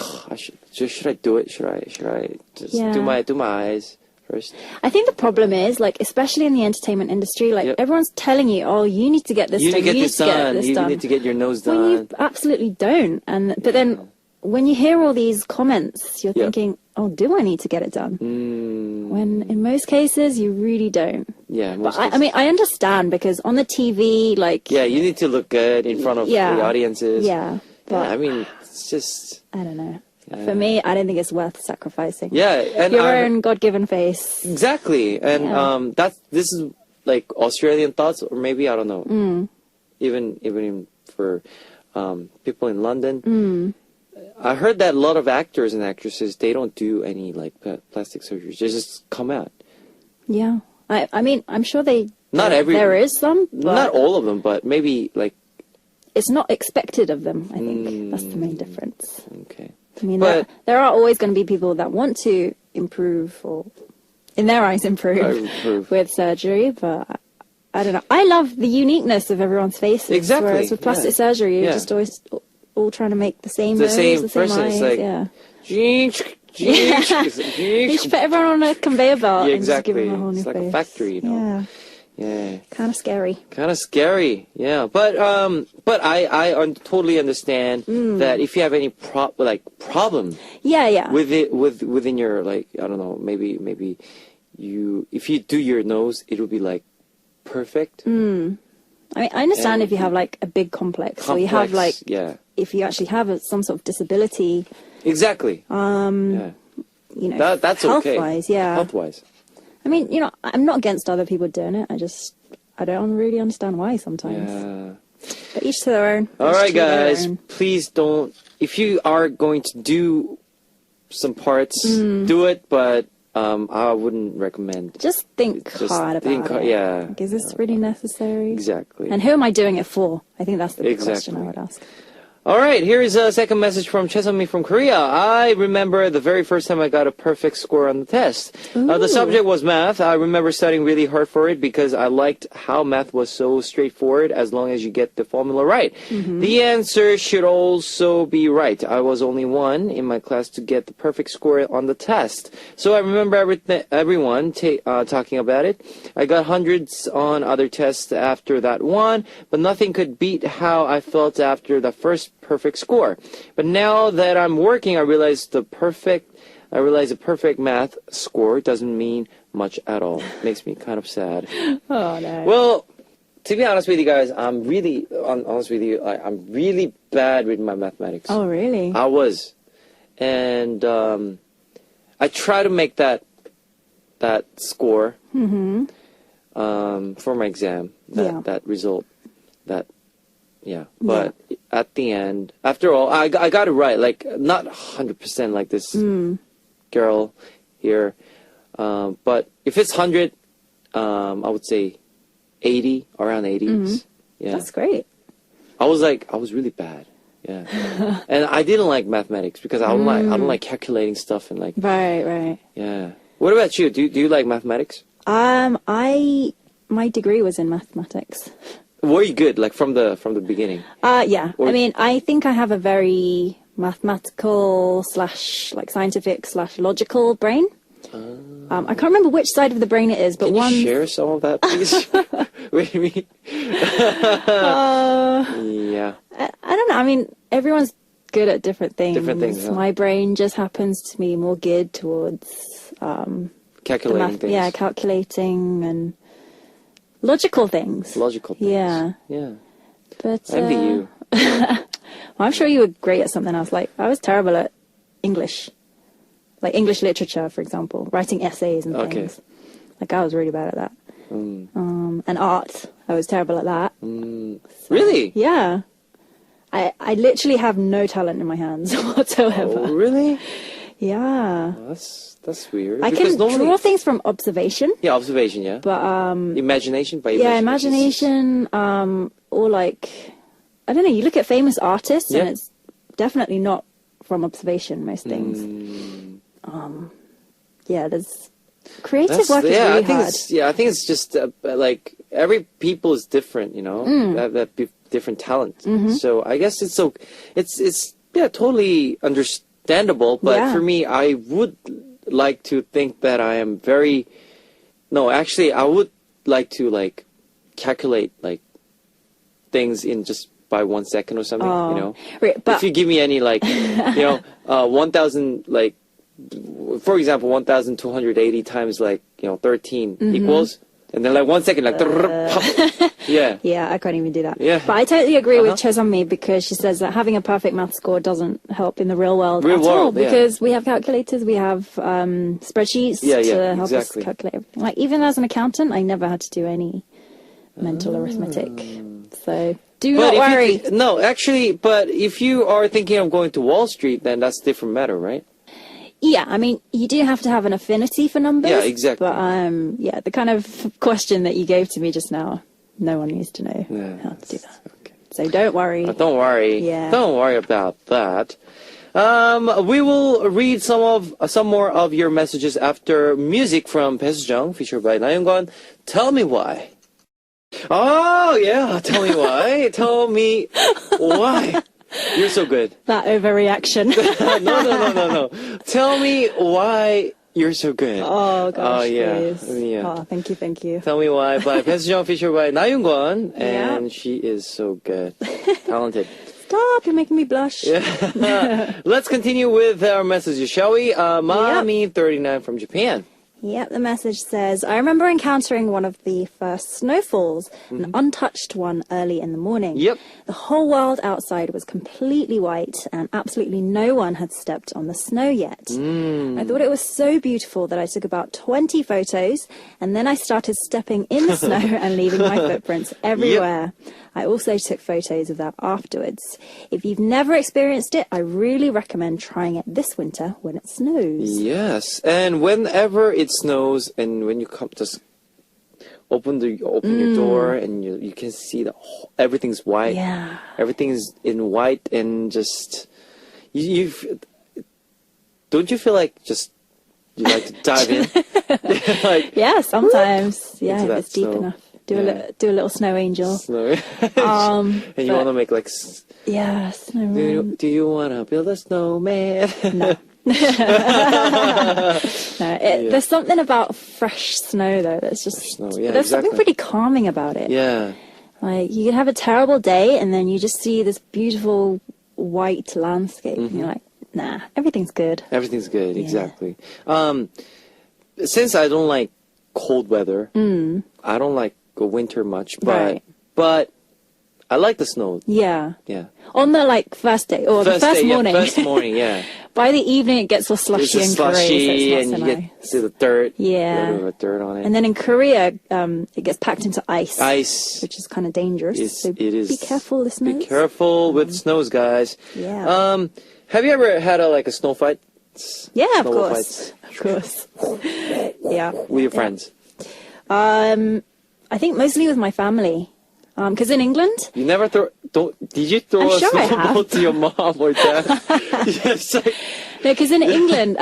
Speaker 1: should I do it? Should I just
Speaker 3: Yeah.
Speaker 1: do my eyes first?
Speaker 3: I think the problem is, like, especially in the entertainment industry, like,
Speaker 1: Yep.
Speaker 3: everyone's telling you, oh, you need to get this
Speaker 1: You
Speaker 3: done,
Speaker 1: need to get
Speaker 3: you need
Speaker 1: this
Speaker 3: to get
Speaker 1: done.
Speaker 3: this
Speaker 1: You
Speaker 3: done.
Speaker 1: need to get your nose
Speaker 3: When
Speaker 1: done.
Speaker 3: you absolutely don't. But then when you hear all these comments, you're
Speaker 1: Yeah.
Speaker 3: thinking, oh, do I need to get it done? When in most cases, you really don't.
Speaker 1: Yeah,
Speaker 3: But I mean, I understand because on the TV, like,
Speaker 1: yeah, you need to look good in front of
Speaker 3: Yeah.
Speaker 1: the audiences.
Speaker 3: yeah, but
Speaker 1: I mean, it's just
Speaker 3: I don't know. For me, I don't think it's worth sacrificing.
Speaker 1: yeah, and
Speaker 3: Your
Speaker 1: I-
Speaker 3: own God-given face.
Speaker 1: exactly, and
Speaker 3: Yeah.
Speaker 1: this is like Australian thoughts, or maybe I don't know,
Speaker 3: Mm.
Speaker 1: even for people in London.
Speaker 3: Mm.
Speaker 1: I heard that a lot of actors and actresses, they don't do any like plastic surgeries; they just come out.
Speaker 3: Yeah. I mean, I'm sure there is some, but
Speaker 1: not all of them, but maybe like
Speaker 3: it's not expected of them. I think that's the main difference.
Speaker 1: okay.
Speaker 3: I mean,
Speaker 1: But-
Speaker 3: there are always going to be people that want to improve, or in their eyes improve with surgery, but I don't know. I love the uniqueness of everyone's faces.
Speaker 1: Exactly,
Speaker 3: Whereas with plastic
Speaker 1: yeah.
Speaker 3: surgery, you're
Speaker 1: Yeah.
Speaker 3: just always all trying to make the same
Speaker 1: The
Speaker 3: nose,
Speaker 1: same
Speaker 3: the same
Speaker 1: person,
Speaker 3: eyes.
Speaker 1: it's like-
Speaker 3: Yeah.
Speaker 1: You
Speaker 3: You should put everyone on a conveyor belt
Speaker 1: Yeah,
Speaker 3: and just give
Speaker 1: exactly.
Speaker 3: them a whole new
Speaker 1: It's like a
Speaker 3: face.
Speaker 1: factory, you know.
Speaker 3: Yeah.
Speaker 1: Yeah.
Speaker 3: Kind of scary.
Speaker 1: Kind of scary, yeah. But I totally understand that if you have any problem
Speaker 3: Yeah.
Speaker 1: with it within your like I don't know maybe if you do your nose it will be like perfect.
Speaker 3: I mean, I understand if you have like a big complex, or you have like
Speaker 1: yeah
Speaker 3: if you actually have some sort of disability,
Speaker 1: exactly yeah.
Speaker 3: you know,
Speaker 1: That's okay
Speaker 3: health-wise, yeah.
Speaker 1: health-wise.
Speaker 3: I mean, you know, I'm not against other people doing it. I don't really understand why sometimes.
Speaker 1: Yeah.
Speaker 3: But each to their own.
Speaker 1: All
Speaker 3: Each
Speaker 1: right,
Speaker 3: to their
Speaker 1: guys,
Speaker 3: own.
Speaker 1: please don't. If you are going to do some parts, do it, but I wouldn't recommend.
Speaker 3: Just think
Speaker 1: Just
Speaker 3: hard about
Speaker 1: think
Speaker 3: it.
Speaker 1: hard- yeah.
Speaker 3: Like, is this really necessary?
Speaker 1: Exactly.
Speaker 3: And who am I doing it for? I think that's the big question I
Speaker 1: Exactly.
Speaker 3: would ask.
Speaker 1: All right, here is a second message from Chesami from Korea. I remember the very first time I got a perfect score on the test. The subject was math. I remember studying really hard for it because I liked how math was so straightforward as long as you get the formula right. The answer should also be right. I was only one in my class to get the perfect score on the test. So I remember everyone talking about it. I got hundreds on other tests after that one, but nothing could beat how I felt after the first perfect score. But now that I'm working, I realize a perfect math score doesn't mean much at all. Makes me kind of sad.
Speaker 3: Oh, no.
Speaker 1: Well, to be honest with you guys, I'm really bad with my mathematics.
Speaker 3: Oh, really?
Speaker 1: I was, and I try to make that score for my exam. That result. But at the end, after all, I got it right. Like not 100% like this girl here, but if it's 100, I would say 80, around 80s. Yeah,
Speaker 3: That's great.
Speaker 1: I was really bad. Yeah, and I didn't like mathematics because I don't like calculating stuff and like.
Speaker 3: Right.
Speaker 1: Yeah. What about you? Do you like mathematics?
Speaker 3: My degree was in mathematics.
Speaker 1: Were you good, like from the beginning?
Speaker 3: Yeah.
Speaker 1: Or-
Speaker 3: I mean, I think I have a very mathematical / like scientific / logical brain. I can't remember which side of the brain it is, but
Speaker 1: Can
Speaker 3: one.
Speaker 1: you share some of that, please, with me? Yeah.
Speaker 3: I don't know. I mean, everyone's good at different things.
Speaker 1: Different things, huh?
Speaker 3: My brain just happens to be more geared towards
Speaker 1: calculating things.
Speaker 3: Yeah, calculating and logical things.
Speaker 1: Logical things.
Speaker 3: Yeah.
Speaker 1: Yeah.
Speaker 3: But
Speaker 1: I envy you.
Speaker 3: well, I'm sure you were great at something else. Like, I was terrible at English. Like English literature, for example, writing essays and things. Like, I was really bad at that. And art, I was terrible at that. So,
Speaker 1: really?
Speaker 3: Yeah. I literally have no talent in my hands whatsoever.
Speaker 1: Oh, really?
Speaker 3: Yeah.
Speaker 1: Oh, that's weird.
Speaker 3: I can draw things from observation.
Speaker 1: Yeah, observation, yeah.
Speaker 3: But
Speaker 1: imagination by
Speaker 3: yeah, imagination, or like, I don't know, you look at famous artists and it's definitely not from observation, most things. Yeah, there's creative work is really hard.
Speaker 1: I think it's just like every people is different, you know, that different talent. So I guess it's totally understandable. But for me, I would like to think that I am I would like to like calculate like things in just by 1 second or something, you know.
Speaker 3: Right, but
Speaker 1: if you give me any like, you know, 1,000 like, for example, 1,280 times like, you know, 13 equals, and then like 1 second like, yeah.
Speaker 3: Yeah, I can't even do that.
Speaker 1: Yeah.
Speaker 3: But I totally agree with Chezonmi, because she says that having a perfect math score doesn't help in the real world at all, because we have calculators, we have spreadsheets to help us calculate everything. Like, even as an accountant, I never had to do any mental arithmetic. So do not worry.
Speaker 1: No, actually, but if you are thinking of going to Wall Street, then that's a different matter, right?
Speaker 3: Yeah, I mean, you do have to have an affinity for numbers.
Speaker 1: Yeah, exactly.
Speaker 3: But yeah, the kind of question that you gave to me just now, no one needs to know how to do that. Okay. So don't worry.
Speaker 1: Don't worry.
Speaker 3: Yeah.
Speaker 1: Don't worry about that. We will read some more of your messages after music from Bae-sung, featured by Na Young-gun. Tell me why. Oh yeah, tell me why. Tell me why. You're so good.
Speaker 3: That overreaction.
Speaker 1: No. Tell me why you're so good.
Speaker 3: Oh, gosh,
Speaker 1: Oh, yeah.
Speaker 3: please.
Speaker 1: Yeah.
Speaker 3: Oh, thank you.
Speaker 1: Tell me why by Bae-sung, featured by Na Young-gun, and she is so good. Talented.
Speaker 3: Stop, you're making me blush.
Speaker 1: Yeah. Let's continue with our messages, shall we? Mami39 from Japan.
Speaker 3: Yep, the message says, I remember encountering one of the first snowfalls, an untouched one early in the morning.
Speaker 1: Yep.
Speaker 3: The whole world outside was completely white and absolutely no one had stepped on the snow yet. I thought it was so beautiful that I took about 20 photos, and then I started stepping in the snow and leaving my footprints everywhere. Yep. I also took photos of that afterwards. If you've never experienced it, I really recommend trying it this winter when it snows.
Speaker 1: Yes, and whenever it snows, and when you come, just open your door, and you can see everything's white.
Speaker 3: Yeah,
Speaker 1: everything is in white, and just don't you feel like you like to dive in? Like,
Speaker 3: yeah, sometimes. Yeah, if it's deep
Speaker 1: snow.
Speaker 3: enough. Do a little snow angel.
Speaker 1: And you want to make like
Speaker 3: snowman.
Speaker 1: Do you want to build a snowman?
Speaker 3: No. There's something about fresh snow though that's just there's something pretty calming about it.
Speaker 1: Yeah.
Speaker 3: Like, you can have a terrible day and then you just see this beautiful white landscape and you're like, nah, everything's good.
Speaker 1: Everything's good, exactly. Since I don't like cold weather, I don't like winter much, but I like the snow. Yeah.
Speaker 3: On the first day or the first morning.
Speaker 1: First morning, yeah.
Speaker 3: By the evening, it gets all slushy and
Speaker 1: slushy,
Speaker 3: grey, so
Speaker 1: and you get to see the dirt.
Speaker 3: Yeah.
Speaker 1: A little bit of dirt on it.
Speaker 3: And then in Korea, it gets packed into ice. Which is kind of dangerous.
Speaker 1: It is.
Speaker 3: Be careful, listeners.
Speaker 1: Be careful with snows, guys.
Speaker 3: Yeah.
Speaker 1: Have you ever had a snow fight?
Speaker 3: Yeah, of course. Of course. Yeah.
Speaker 1: With your friends?
Speaker 3: I think mostly with my family. Because in England...
Speaker 1: You never did you throw a snowball to your mom or dad? Yes.
Speaker 3: No, because in England,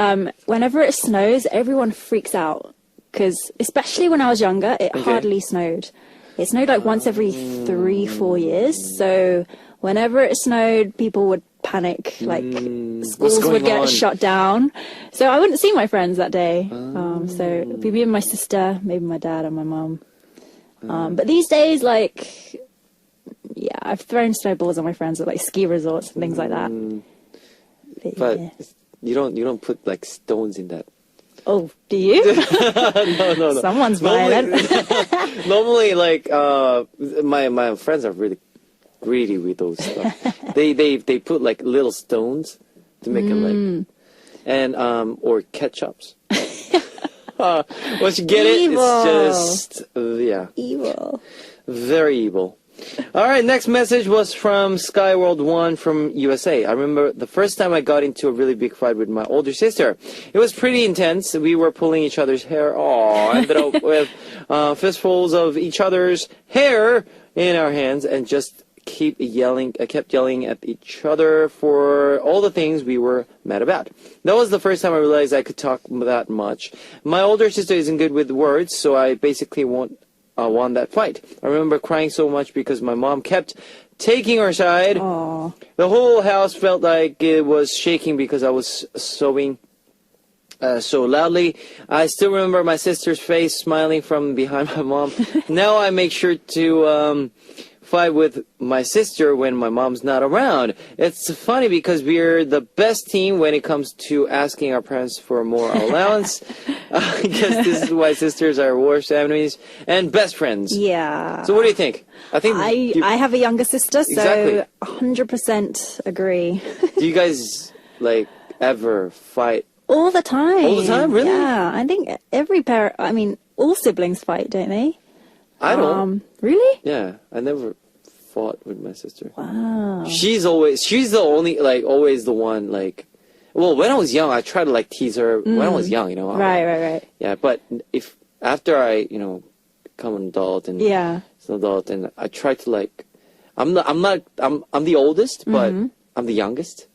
Speaker 3: whenever it snows, everyone freaks out. Because especially when I was younger, it hardly snowed. It snowed like once every 3-4 years. So whenever it snowed, people would panic. Like schools would get shut down. So I wouldn't see my friends that day. So it would be me and my sister, maybe my dad and my mom. But these days, I've thrown snowballs on my friends at ski resorts and things like that.
Speaker 4: But
Speaker 3: yeah.
Speaker 4: you don't put like stones in that.
Speaker 3: Oh, do you?
Speaker 4: No.
Speaker 3: Someone's violent.
Speaker 4: Normally, like my friends are really greedy with those stuff. They put like little stones to make it like, and or ketchups. Once you get
Speaker 3: Evil.
Speaker 4: it, it's just yeah,
Speaker 3: Evil.
Speaker 4: very evil. All right, next message was from Skyworld1 from USA. I remember the first time I got into a really big fight with my older sister. It was pretty intense. We were pulling each other's hair. Ended up with fistfuls of each other's hair in our hands and just kept yelling at each other for all the things we were mad about. That was the first time I realized I could talk that much. My older sister isn't good with words, so I basically won that fight. I remember crying so much because my mom kept taking her side.
Speaker 3: Aww.
Speaker 4: The whole house felt like it was shaking because I was sobbing so loudly. I still remember my sister's face smiling from behind my mom. Now I make sure to fight with my sister when my mom's not around. It's funny because we're the best team when it comes to asking our parents for more allowance. I guess this is why sisters are worst enemies and best friends.
Speaker 3: Yeah.
Speaker 4: So what do you think? I think
Speaker 3: I have a younger sister, so
Speaker 4: Exactly.
Speaker 3: 100% agree.
Speaker 4: do you guys like ever fight?
Speaker 3: All the time.
Speaker 4: All the time? Really?
Speaker 3: Yeah. I think every parent, I mean, all siblings fight, don't they?
Speaker 4: I don't.
Speaker 3: Really?
Speaker 4: Yeah, I never fought with my sister.
Speaker 3: Wow.
Speaker 4: She's the only, like, always the one, like, well, when I was young, I tried to, like, tease her when I was young, you know.
Speaker 3: Right.
Speaker 4: Yeah, but if, after I, become an adult and
Speaker 3: Yeah.
Speaker 4: as an adult, and I try to, like, I'm the oldest, but I'm the youngest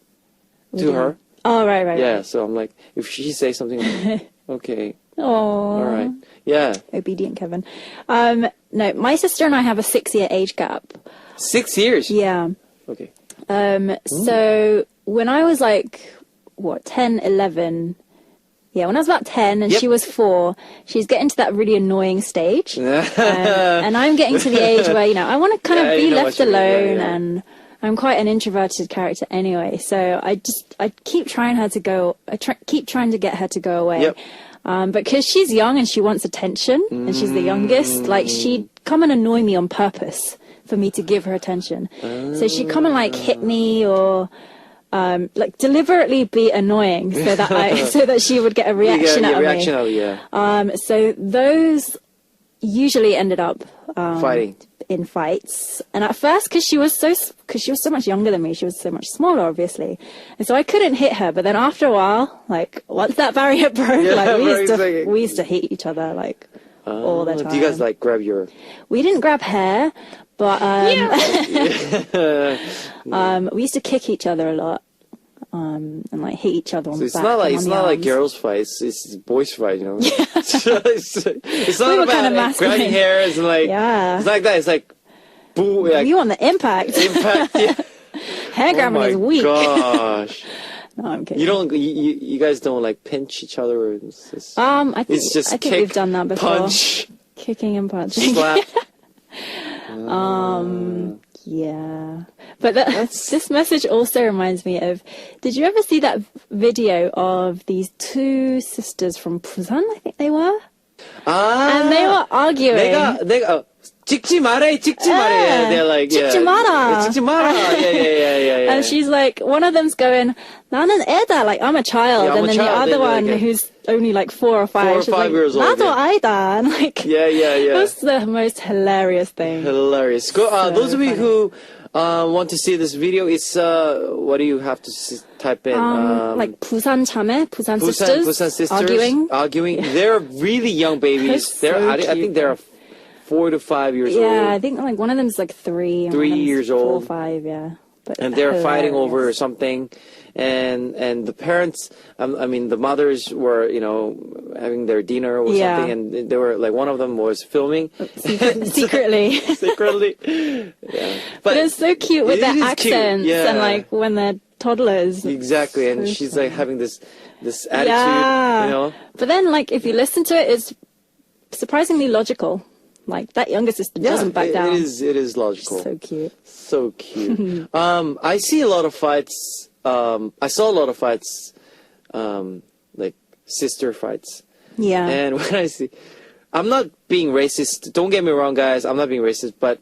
Speaker 4: to her.
Speaker 3: Oh, right.
Speaker 4: Yeah, so I'm like, if she says something, I'm like, okay,
Speaker 3: Oh.
Speaker 4: all right. Yeah.
Speaker 3: Obedient Kevin. No, my sister and I have a 6-year age gap.
Speaker 4: 6 years?
Speaker 3: Yeah.
Speaker 4: Okay.
Speaker 3: So when I was like, 10, 11, yeah, when I was about 10 and
Speaker 4: Yep.
Speaker 3: she was 4, she's getting to that really annoying stage. And I'm getting to the age where, I want to kind
Speaker 4: Yeah,
Speaker 3: of be
Speaker 4: you know
Speaker 3: left
Speaker 4: what you mean. Yeah,
Speaker 3: alone,
Speaker 4: yeah.
Speaker 3: and I'm quite an introverted character anyway. So I keep trying keep trying to get her to go away.
Speaker 4: Yep.
Speaker 3: But because she's young and she wants attention, and she's the youngest, like, she'd come and annoy me on purpose for me to give her attention. So she'd come and, like, hit me or, like, deliberately be annoying so that she would get a reaction out of me.
Speaker 4: Yeah.
Speaker 3: So those usually ended up
Speaker 4: Fighting.
Speaker 3: in fights. And at first, because she was so much younger than me, she was so much smaller, obviously, and so I couldn't hit her. But then after a while, like, once that barrier broke, like, we used to hit each other, like, all the time.
Speaker 4: Do you guys, like, grab your...
Speaker 3: We didn't grab hair, but we used to kick each other a lot. And like hit each other on the back.
Speaker 4: It's not like girls' fights. It's boys' fight, you know. it's not about like, grabbing hairs and like.
Speaker 3: Yeah.
Speaker 4: It's like that. It's like, boo. Like,
Speaker 3: You want the impact?
Speaker 4: Yeah.
Speaker 3: Hair grabbing is weak.
Speaker 4: Gosh.
Speaker 3: No, I'm kidding.
Speaker 4: You guys don't like pinch each other. Or it's just,
Speaker 3: I think
Speaker 4: kick,
Speaker 3: we've done that before.
Speaker 4: Punch,
Speaker 3: Kicking and punching.
Speaker 4: slap.
Speaker 3: Yeah. But this message also reminds me of, did you ever see that video of these two sisters from Busan, I think they were? And they were arguing.
Speaker 4: 내가 찍지 말해. Yeah, they're like,
Speaker 3: 찍지 마라.
Speaker 4: 찍지 마라. Yeah.
Speaker 3: And she's like, one of them's going, 나는 애다, like, I'm a child.
Speaker 4: Yeah, I'm
Speaker 3: and
Speaker 4: a
Speaker 3: then
Speaker 4: child.
Speaker 3: the other
Speaker 4: Then
Speaker 3: one,
Speaker 4: like,
Speaker 3: who's only like 4 or 5,
Speaker 4: 4 or
Speaker 3: she's
Speaker 4: 5
Speaker 3: like,
Speaker 4: years old.
Speaker 3: 나도 아이다. And like,
Speaker 4: Yeah.
Speaker 3: that's the most hilarious thing.
Speaker 4: Hilarious. Those of you who want to see this video, it's what do you have to type in?
Speaker 3: Like Busan 자매, Busan sisters,
Speaker 4: arguing. They're really young babies. I think they're 4 to 5 years old.
Speaker 3: Yeah, I think like one of them's like 3.
Speaker 4: 3 years
Speaker 3: 4 or
Speaker 4: old.
Speaker 3: 5, yeah. But
Speaker 4: And they're fighting
Speaker 3: hilarious.
Speaker 4: over something, and the parents, I mean, the mothers were, having their dinner or
Speaker 3: Yeah.
Speaker 4: something, and they were like, one of them was filming
Speaker 3: secretly.
Speaker 4: secretly. Yeah,
Speaker 3: But it's so cute with
Speaker 4: it
Speaker 3: their
Speaker 4: is cute,
Speaker 3: accents
Speaker 4: yeah.
Speaker 3: and like when they're toddlers.
Speaker 4: Exactly, and
Speaker 3: so
Speaker 4: she's
Speaker 3: funny.
Speaker 4: like having this attitude,
Speaker 3: Yeah. But then, like, if you listen to it, it's surprisingly logical. Like, that younger sister doesn't back down.
Speaker 4: It is logical.
Speaker 3: So cute.
Speaker 4: So cute. I see a lot of fights I saw a lot of fights, like sister fights.
Speaker 3: Yeah.
Speaker 4: And when I see, I'm not being racist. Don't get me wrong, guys. I'm not being racist, but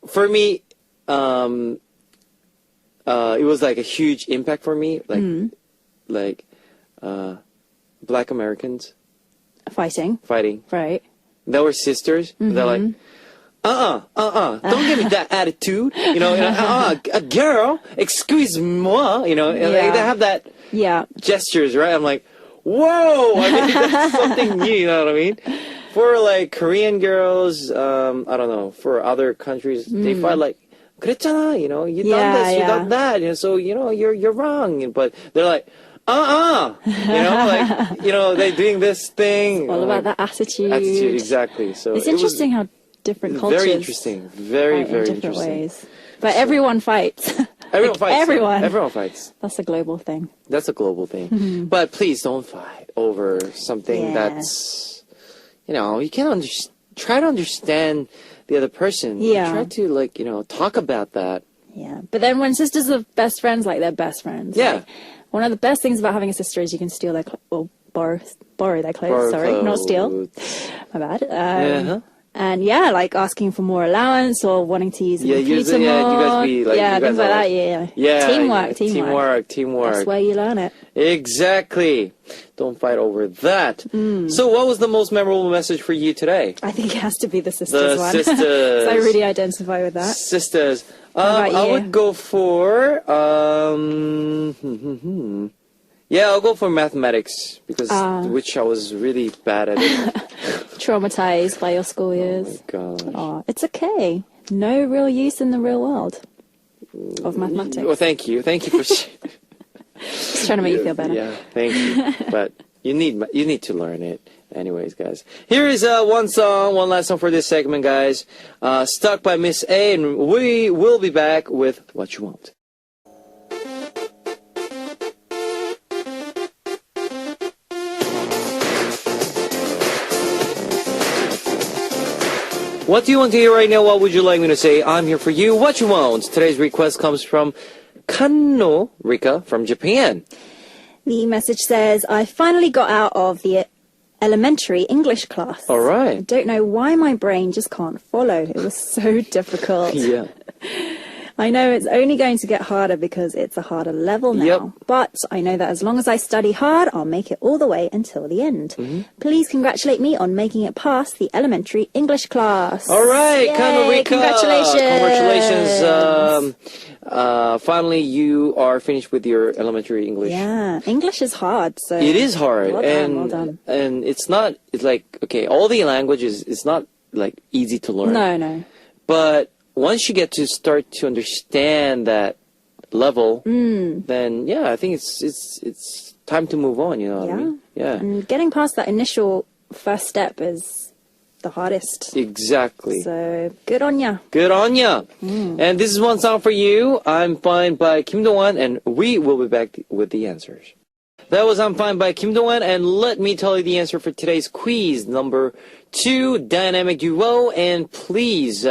Speaker 4: for me, it was like a huge impact for me. Like, Black Americans
Speaker 3: Fighting. Right.
Speaker 4: They were sisters. They're like, don't give me that attitude. You know, a girl, excuse moi. You know, and
Speaker 3: Yeah.
Speaker 4: they have that
Speaker 3: Yeah.
Speaker 4: gestures, right? I'm like, whoa! I mean, that's something new. You know what I mean? For like Korean girls, I don't know. For other countries, they fight like, 그랬잖아. You know, you done this, you done that. You know, so you know you're wrong. But they're like, you know, like, you know, they're doing this thing.
Speaker 3: All about
Speaker 4: like,
Speaker 3: that attitude.
Speaker 4: Attitude, exactly. So
Speaker 3: It's
Speaker 4: it was
Speaker 3: interesting how different cultures
Speaker 4: very interesting. Very,
Speaker 3: fight
Speaker 4: very
Speaker 3: in different
Speaker 4: interesting.
Speaker 3: ways. But everyone fights.
Speaker 4: Everyone fights.
Speaker 3: Everyone.
Speaker 4: Everyone fights.
Speaker 3: That's a global thing.
Speaker 4: That's a global thing. But please don't fight over something
Speaker 3: Yeah.
Speaker 4: that's, you know, you can't try to understand the other person.
Speaker 3: Yeah.
Speaker 4: Try to, like, you know, talk about that.
Speaker 3: Yeah. But then when sisters are best friends, like they're best friends.
Speaker 4: Yeah.
Speaker 3: Like, one of the best things about having a sister is you can steal their or borrow their clothes.
Speaker 4: Borrow
Speaker 3: Not steal.
Speaker 4: clothes.
Speaker 3: My bad.
Speaker 4: Uh-huh.
Speaker 3: And yeah, like asking for more allowance or wanting to use the computer more.
Speaker 4: you guys be like,
Speaker 3: yeah,
Speaker 4: you guys
Speaker 3: things like
Speaker 4: are
Speaker 3: that.
Speaker 4: like-
Speaker 3: Yeah.
Speaker 4: Yeah.
Speaker 3: Teamwork.
Speaker 4: Teamwork.
Speaker 3: That's where you learn it.
Speaker 4: Exactly. Don't fight over that. So what was the most memorable message for you today?
Speaker 3: I think it has to be the sisters
Speaker 4: The
Speaker 3: one.
Speaker 4: sisters.
Speaker 3: 'Cause I really identify with that.
Speaker 4: Sisters.
Speaker 3: about
Speaker 4: I
Speaker 3: you?
Speaker 4: would go for yeah, I'll go for mathematics because which I was really bad at it.
Speaker 3: Traumatized by your school
Speaker 4: Oh
Speaker 3: years.
Speaker 4: my god.
Speaker 3: Oh, it's okay. No real use in the real world of mathematics.
Speaker 4: Well, thank you for
Speaker 3: Just trying to make you feel better.
Speaker 4: Yeah, thank you. But you need to learn it. Anyways, guys, here is one last song for this segment, guys. Stuck by Miss A, and we will be back with What You Want. What do you want to hear right now? What would you like me to say? I'm here for you. What you want? Today's request comes from Kanno Rika from Japan.
Speaker 3: The message says, I finally got out of the elementary English class.
Speaker 4: All
Speaker 3: I
Speaker 4: right.
Speaker 3: don't know why my brain just can't follow. It was so difficult.
Speaker 4: Yeah.
Speaker 3: I know it's only going to get harder because it's a harder level now.
Speaker 4: Yep.
Speaker 3: But I know that as long as I study hard, I'll make it all the way until the end.
Speaker 4: Mm-hmm.
Speaker 3: Please congratulate me on making it past the elementary English class.
Speaker 4: All right,
Speaker 3: Yay,
Speaker 4: Kanno Rika.
Speaker 3: Congratulations.
Speaker 4: Congratulations. Finally, you are finished with your elementary English.
Speaker 3: Yeah, English is hard. So
Speaker 4: It is hard.
Speaker 3: Well done.
Speaker 4: And it's like, okay, all the languages, it's not like easy to learn.
Speaker 3: No.
Speaker 4: But once you get to start to understand that level, then yeah, I think it's time to move on, you know what I mean? Yeah.
Speaker 3: And getting past that initial first step is the hardest.
Speaker 4: Exactly.
Speaker 3: So good on ya.
Speaker 4: Good on ya. And this is one song for you. I'm Fine by Kim Do-won, and we will be back with the answers. That was I'm Fine by Kim Do-won, and let me tell you the answer for today's quiz number 2, Dynamic Duo, and please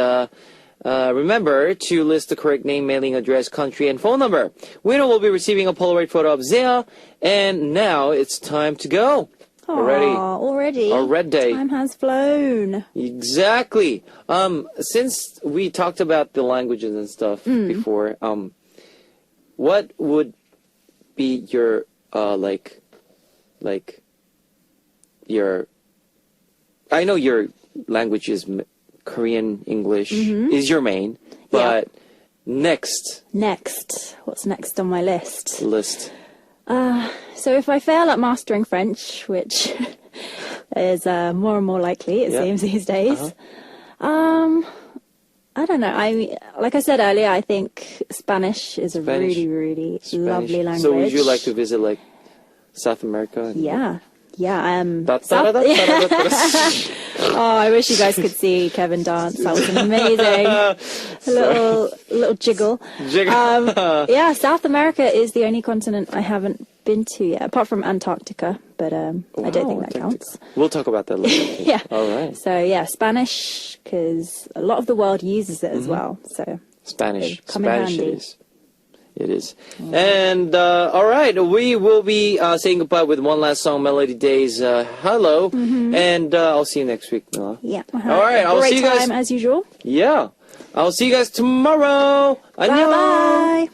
Speaker 4: remember to list the correct name, mailing address, country, and phone number. Winner will be receiving a Polaroid photo of Zia, and now it's time to go.
Speaker 3: Already.
Speaker 4: Already.
Speaker 3: Time has flown.
Speaker 4: Exactly. Since we talked about the languages and stuff before, what would be your like your? I know your language is Korean, English is your main, but next.
Speaker 3: What's next on my list?
Speaker 4: List.
Speaker 3: So if I fail at mastering French, which is more and more likely, it seems these days, I don't know. Like I said earlier, I think Spanish is a really, really lovely language.
Speaker 4: So would you like to visit like South America?
Speaker 3: Yeah. Yeah.
Speaker 4: Oh,
Speaker 3: I wish you guys could see Kevin dance. That was amazing. A little jiggle. Yeah, South America is the only continent I haven't been to yet, apart from Antarctica. But I don't think that counts.
Speaker 4: We'll talk about that later.
Speaker 3: Yeah.
Speaker 4: All right.
Speaker 3: So yeah, Spanish, because a lot of the world uses it as well. So
Speaker 4: Spanish.
Speaker 3: come in
Speaker 4: Spanish
Speaker 3: handy.
Speaker 4: it is. It is. And, all right, we will be saying goodbye with one last song, Melody Days, Hello. And I'll see you next week, Mila.
Speaker 3: Yeah.
Speaker 4: All right, I'll see you guys.
Speaker 3: Great time, as usual.
Speaker 4: Yeah. I'll see you guys tomorrow. 안녕.
Speaker 3: Bye-bye.